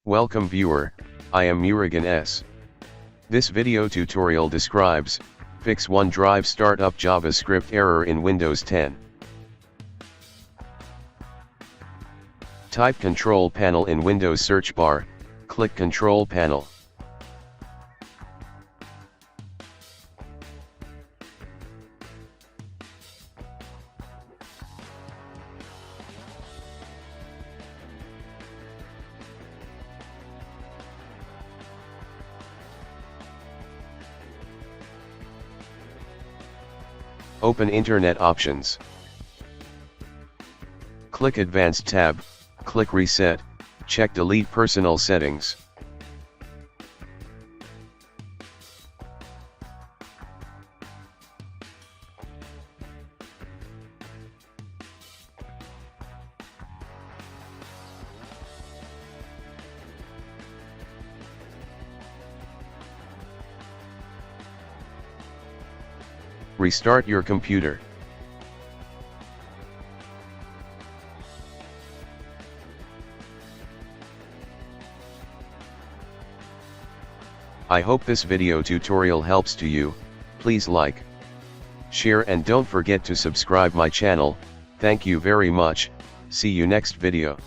Welcome viewer, I am Murugan S. This video tutorial describes, fix OneDrive startup JavaScript error in Windows 10. Type Control Panel in Windows search bar, click Control Panel. Open Internet Options. Click Advanced tab, click Reset, check Delete Personal Settings. Restart your computer. I hope this video tutorial helps to you. Please like, share and don't forget to subscribe my channel. Thank you very much. See you next video.